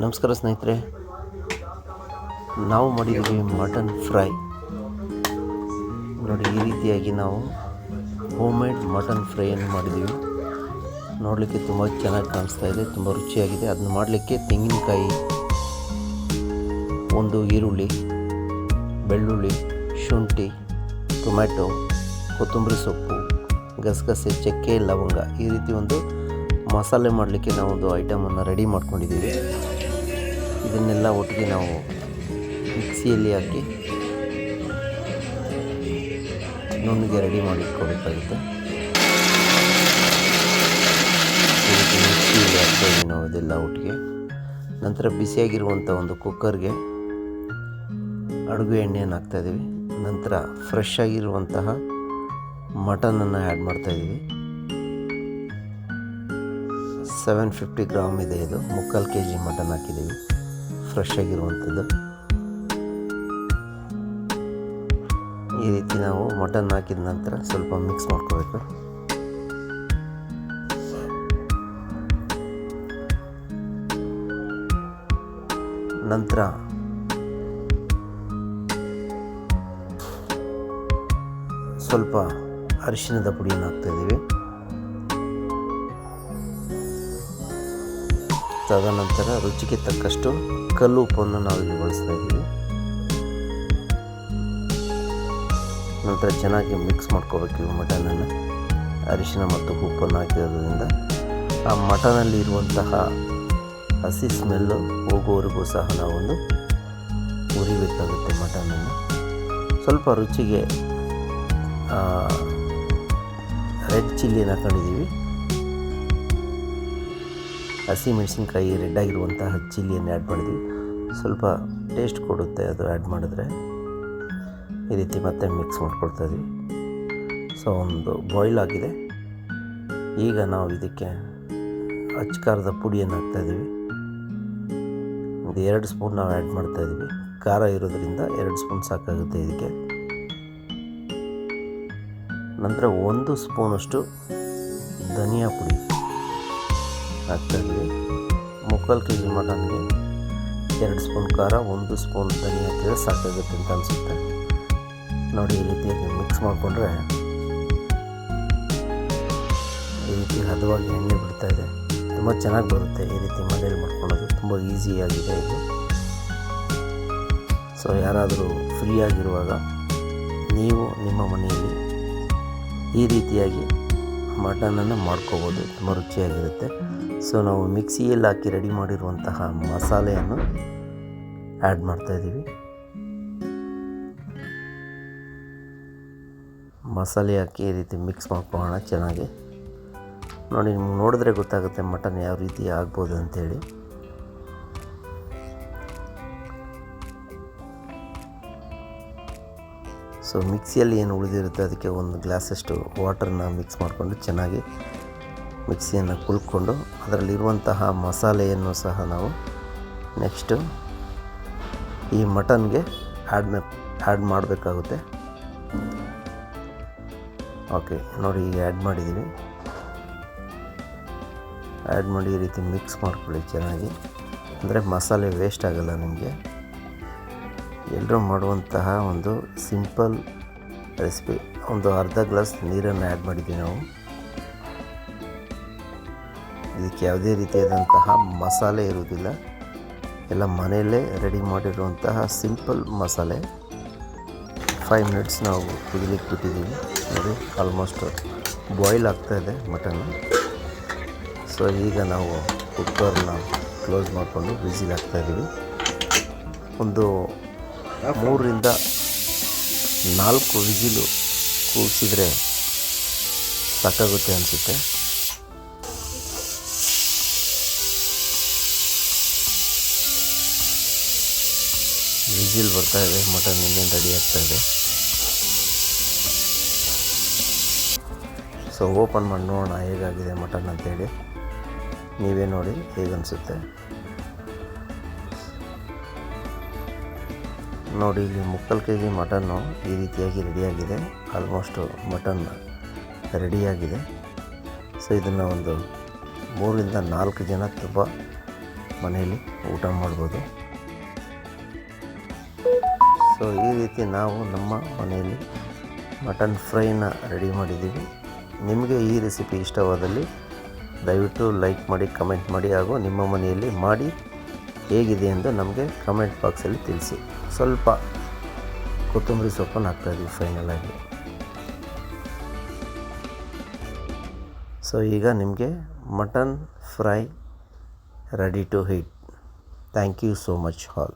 ನಮಸ್ಕಾರ ಸ್ನೇಹಿತರೆ, ನಾವು ಮಾಡಿದ್ದೀವಿ ಮಟನ್ ಫ್ರೈ. ನೋಡಿ, ಈ ರೀತಿಯಾಗಿ ನಾವು ಹೋಮ್ ಮೇಡ್ ಮಟನ್ ಫ್ರೈಯನ್ನು ಮಾಡಿದ್ದೀವಿ. ನೋಡಲಿಕ್ಕೆ ತುಂಬ ಚೆನ್ನಾಗಿ ಕಾಣಿಸ್ತಾ ಇದೆ, ತುಂಬ ರುಚಿಯಾಗಿದೆ. ಅದನ್ನು ಮಾಡಲಿಕ್ಕೆ ತೆಂಗಿನಕಾಯಿ, ಒಂದು ಈರುಳ್ಳಿ, ಬೆಳ್ಳುಳ್ಳಿ, ಶುಂಠಿ, ಟೊಮ್ಯಾಟೊ, ಕೊತ್ತಂಬರಿ ಸೊಪ್ಪು, ಗಸಗಸೆ, ಚಕ್ಕೆ, ಲವಂಗ, ಈ ರೀತಿ ಒಂದು ಮಸಾಲೆ ಮಾಡಲಿಕ್ಕೆ ನಾವೊಂದು ಐಟಮನ್ನು ರೆಡಿ ಮಾಡ್ಕೊಂಡಿದ್ದೀವಿ. ಇದನ್ನೆಲ್ಲ ಒಟ್ಟಿಗೆ ನಾವು ಮಿಕ್ಸಿಯಲ್ಲಿ ಹಾಕಿ ನುಣ್ಣಗೆ ರೆಡಿ ಮಾಡಿ ಇಟ್ಕೋಬೇಕಾಗುತ್ತೆ. ಮಿಕ್ಸಿಯಲ್ಲಿ ಹಾಕ್ತಾಯಿದ್ದೀವಿ ನಾವು ಇದೆಲ್ಲ ಒಟ್ಟಿಗೆ. ನಂತರ ಬಿಸಿಯಾಗಿರುವಂಥ ಒಂದು ಕುಕ್ಕರ್ಗೆ ಅಡುಗೆ ಎಣ್ಣೆಯನ್ನು ಹಾಕ್ತಾಯಿದ್ದೀವಿ. ನಂತರ ಫ್ರೆಶ್ ಆಗಿರುವಂತಹ ಮಟನನ್ನು ಆ್ಯಡ್ ಮಾಡ್ತಾಯಿದ್ದೀವಿ. 750 ಗ್ರಾಮ್ ಇದೆ. ಇದು 3/4 kg ಮಟನ್ ಹಾಕಿದ್ದೀವಿ, ಫ್ರೆಶ್ ಆಗಿರುವಂಥದ್ದು. ಈ ರೀತಿ ನಾವು ಮಟನ್ ಹಾಕಿದ ನಂತರ ಸ್ವಲ್ಪ ಮಿಕ್ಸ್ ಮಾಡ್ಕೋಬೇಕು. ನಂತರ ಸ್ವಲ್ಪ ಅರಿಶಿಣದ ಪುಡಿಯನ್ನು ಹಾಕ್ತಾಯಿದ್ದೀವಿ. ತದನಂತರ ರುಚಿಗೆ ತಕ್ಕಷ್ಟು ಕಲ್ಲು ಉಪ್ಪನ್ನು ನಾವಿಲ್ಲಿ ಬಳಸ್ತಾ ಇದ್ದೀವಿ. ನಂತರ ಚೆನ್ನಾಗಿ ಮಿಕ್ಸ್ ಮಾಡ್ಕೋಬೇಕು ಮಟನನ್ನು. ಅರಿಶಿನ ಮತ್ತು ಉಪ್ಪನ್ನು ಹಾಕಿರೋದ್ರಿಂದ ಆ ಮಟನಲ್ಲಿ ಇರುವಂತಹ ಹಸಿ ಸ್ಮೆಲ್ಲು ಹೋಗೋವರೆಗೂ ಸಹ ನಾವೊಂದು ಉರಿಬೇಕಾಗುತ್ತೆ ಮಟನನ್ನು. ಸ್ವಲ್ಪ ರುಚಿಗೆ ರೆಡ್ ಚಿಲ್ಲಿಯನ್ನು ಹಾಕೊಂಡಿದ್ದೀವಿ. ಹಸಿ ಮೆಣಸಿನ್ಕಾಯಿ, ರೆಡ್ ಆಗಿರುವಂತಹ ಚಿಲ್ಲಿಯನ್ನು ಆ್ಯಡ್ ಮಾಡಿದ್ವಿ. ಸ್ವಲ್ಪ ಟೇಸ್ಟ್ ಕೊಡುತ್ತೆ ಅದು ಆ್ಯಡ್ ಮಾಡಿದ್ರೆ. ಈ ರೀತಿ ಮತ್ತೆ ಮಿಕ್ಸ್ ಮಾಡ್ಕೊಳ್ತಾ ಇದ್ವಿ. ಸೊ ಒಂದು ಬಾಯ್ಲ್ ಆಗಿದೆ. ಈಗ ನಾವು ಇದಕ್ಕೆ ಅಚ್ಚಕಾರದ ಪುಡಿಯನ್ನು ಹಾಕ್ತಾಯಿದ್ದೀವಿ. ಒಂದು 2 ಸ್ಪೂನ್ ನಾವು ಆ್ಯಡ್ ಮಾಡ್ತಾಯಿದ್ದೀವಿ. ಖಾರ ಇರೋದ್ರಿಂದ 2 ಸ್ಪೂನ್ ಸಾಕಾಗುತ್ತೆ ಇದಕ್ಕೆ. ನಂತರ 1 ಸ್ಪೂನಷ್ಟು ಧನಿಯಾ ಪುಡಿ ಹಾಕ್ತಾಯಿದ್ವಿ. 3/4 kg ಮಟನ್ಗೆ 2 ಸ್ಪೂನ್ ಖಾರ, 1 ಸ್ಪೂನ್ ಧನಿಯಾ ಹಾಕಿದ್ರೆ ಸಾಕಾಗುತ್ತೆ ಅಂತ ಅನಿಸುತ್ತೆ. ನೋಡಿ, ಈ ರೀತಿಯಾಗಿ ಮಿಕ್ಸ್ ಮಾಡಿಕೊಂಡ್ರೆ ಈ ರೀತಿ ಹದವಾಗಿ ಎಣ್ಣೆ ಬಿಡ್ತಾಯಿದೆ. ತುಂಬ ಚೆನ್ನಾಗಿ ಬರುತ್ತೆ ಈ ರೀತಿ ಮನೇಲಿ ಮಾಡ್ಕೊಳ್ಳೋದು. ತುಂಬ ಈಸಿಯಾಗಿದೆ ಇದು. ಸೊ ಯಾರಾದರೂ ಫ್ರೀ ಆಗಿರುವಾಗ ನೀವು ನಿಮ್ಮ ಮನೆಯಲ್ಲಿ ಈ ರೀತಿಯಾಗಿ ಮಟನನ್ನು ಮಾಡ್ಕೋಬೋದು. ತುಂಬ ರುಚಿಯಾಗಿರುತ್ತೆ. ಸೊ ನಾವು ಮಿಕ್ಸಿಯಲ್ಲಿ ಹಾಕಿ ರೆಡಿ ಮಾಡಿರುವಂತಹ ಮಸಾಲೆಯನ್ನು ಆ್ಯಡ್ ಮಾಡ್ತಾಯಿದ್ದೀವಿ. ಮಸಾಲೆ ಹಾಕಿ ಈ ರೀತಿ ಮಿಕ್ಸ್ ಮಾಡ್ಕೊಳ್ಳೋಣ ಚೆನ್ನಾಗಿ. ನೋಡಿ, ನಿಮ್ಗೆ ನೋಡಿದ್ರೆ ಗೊತ್ತಾಗುತ್ತೆ ಮಟನ್ ಯಾವ ರೀತಿ ಆಗ್ಬೋದು ಅಂಥೇಳಿ. ಸೊ ಮಿಕ್ಸಿಯಲ್ಲಿ ಏನು ಉಳಿದಿರುತ್ತೆ ಅದಕ್ಕೆ 1 ಗ್ಲಾಸಷ್ಟು ವಾಟರ್ನ ಮಿಕ್ಸ್ ಮಾಡಿಕೊಂಡು ಚೆನ್ನಾಗಿ ಮಿಕ್ಸಿಯನ್ನು ಕುಲ್ಕೊಂಡು ಅದರಲ್ಲಿರುವಂತಹ ಮಸಾಲೆಯನ್ನು ಸಹ ನಾವು ನೆಕ್ಸ್ಟು ಈ ಮಟನ್ಗೆ ಆ್ಯಡ್ ಮಾಡಬೇಕಾಗುತ್ತೆ. ಓಕೆ, ನೋಡಿ, ಈಗ ಆ್ಯಡ್ ಮಾಡಿದ್ದೀವಿ. ಆ್ಯಡ್ ಮಾಡಿ ಈ ರೀತಿ ಮಿಕ್ಸ್ ಮಾಡ್ಕೊಳ್ಳಿ ಚೆನ್ನಾಗಿ. ಅಂದರೆ ಮಸಾಲೆ ವೇಸ್ಟ್ ಆಗೋಲ್ಲ ನಿಮಗೆ. ಎಲ್ಲರೂ ಮಾಡುವಂತಹ ಒಂದು ಸಿಂಪಲ್ ರೆಸಿಪಿ. ಒಂದು ಅರ್ಧ ಗ್ಲಾಸ್ ನೀರನ್ನು ಆ್ಯಡ್ ಮಾಡಿದ್ದೀವಿ ನಾವು. ಇದಕ್ಕೆ ಯಾವುದೇ ರೀತಿಯಾದಂತಹ ಮಸಾಲೆ ಇರುವುದಿಲ್ಲ. ಎಲ್ಲ ಮನೆಯಲ್ಲೇ ರೆಡಿ ಮಾಡಿರುವಂತಹ ಸಿಂಪಲ್ ಮಸಾಲೆ. 5 ಮಿನಿಟ್ಸ್ ನಾವು ಕುದಿಲಿಕ್ಕೆ ಬಿಟ್ಟಿದ್ದೀವಿ. ನೋಡಿ, ಆಲ್ಮೋಸ್ಟ್ ಬಾಯ್ಲ್ ಆಗ್ತಾಯಿದೆ ಮಟನ್ನು. ಸೊ ಈಗ ನಾವು ಕುಕ್ಕರ್ನ ಕ್ಲೋಸ್ ಮಾಡಿಕೊಂಡು ವಿಸಿಲ್ ಹಾಕ್ತಾಯಿದ್ದೀವಿ. ಒಂದು 3ರಿಂದ 4 ವಿಸಿಲು ಕೂಗಿಸಿದ್ರೆ ಸಾಕಾಗುತ್ತೆ ಅನಿಸುತ್ತೆ. ವಿಸಿಲ್ ಬರ್ತಾಯಿದೆ, ಮಟನ್ ಇನ್ನೇನು ರೆಡಿ ಆಗ್ತಾಯಿದೆ. ಸೊ ಓಪನ್ ಮಾಡಿ ನೋಡೋಣ ಹೇಗಾಗಿದೆ ಮಟನ್ ಅಂತೇಳಿ. ನೀವೇ ನೋಡಿ ಹೇಗನ್ಸುತ್ತೆ. ನೋಡಿ, ಇಲ್ಲಿ 3/4 kg ಮಟನ್ನು ಈ ರೀತಿಯಾಗಿ ರೆಡಿಯಾಗಿದೆ. ಆಲ್ಮೋಸ್ಟು ಮಟನ್ ರೆಡಿಯಾಗಿದೆ. ಸೊ ಇದನ್ನು ಒಂದು 3ರಿಂದ 4 ಜನ ತುಂಬ ಮನೆಯಲ್ಲಿ ಊಟ ಮಾಡ್ಬೋದು. ಸೊ ಈ ರೀತಿ ನಾವು ನಮ್ಮ ಮನೆಯಲ್ಲಿ ಮಟನ್ ಫ್ರೈನ ರೆಡಿ ಮಾಡಿದ್ದೀವಿ. ನಿಮಗೆ ಈ ರೆಸಿಪಿ ಇಷ್ಟವಾದಲ್ಲಿ ದಯವಿಟ್ಟು ಲೈಕ್ ಮಾಡಿ, ಕಮೆಂಟ್ ಮಾಡಿ, ಹಾಗೂ ನಿಮ್ಮ ಮನೆಯಲ್ಲಿ ಮಾಡಿ ಹೇಗಿದೆ ಎಂದು ನಮಗೆ ಕಮೆಂಟ್ ಬಾಕ್ಸಲ್ಲಿ ತಿಳಿಸಿ. ಸ್ವಲ್ಪ ಕೊತ್ತಂಬರಿ ಸೊಪ್ಪನ್ನು ಹಾಕ್ತಾಯಿದ್ವಿ ಫೈನಲಾಗಿ. ಸೊ ಈಗ ನಿಮಗೆ mutton fry ready to eat. Thank you so much all.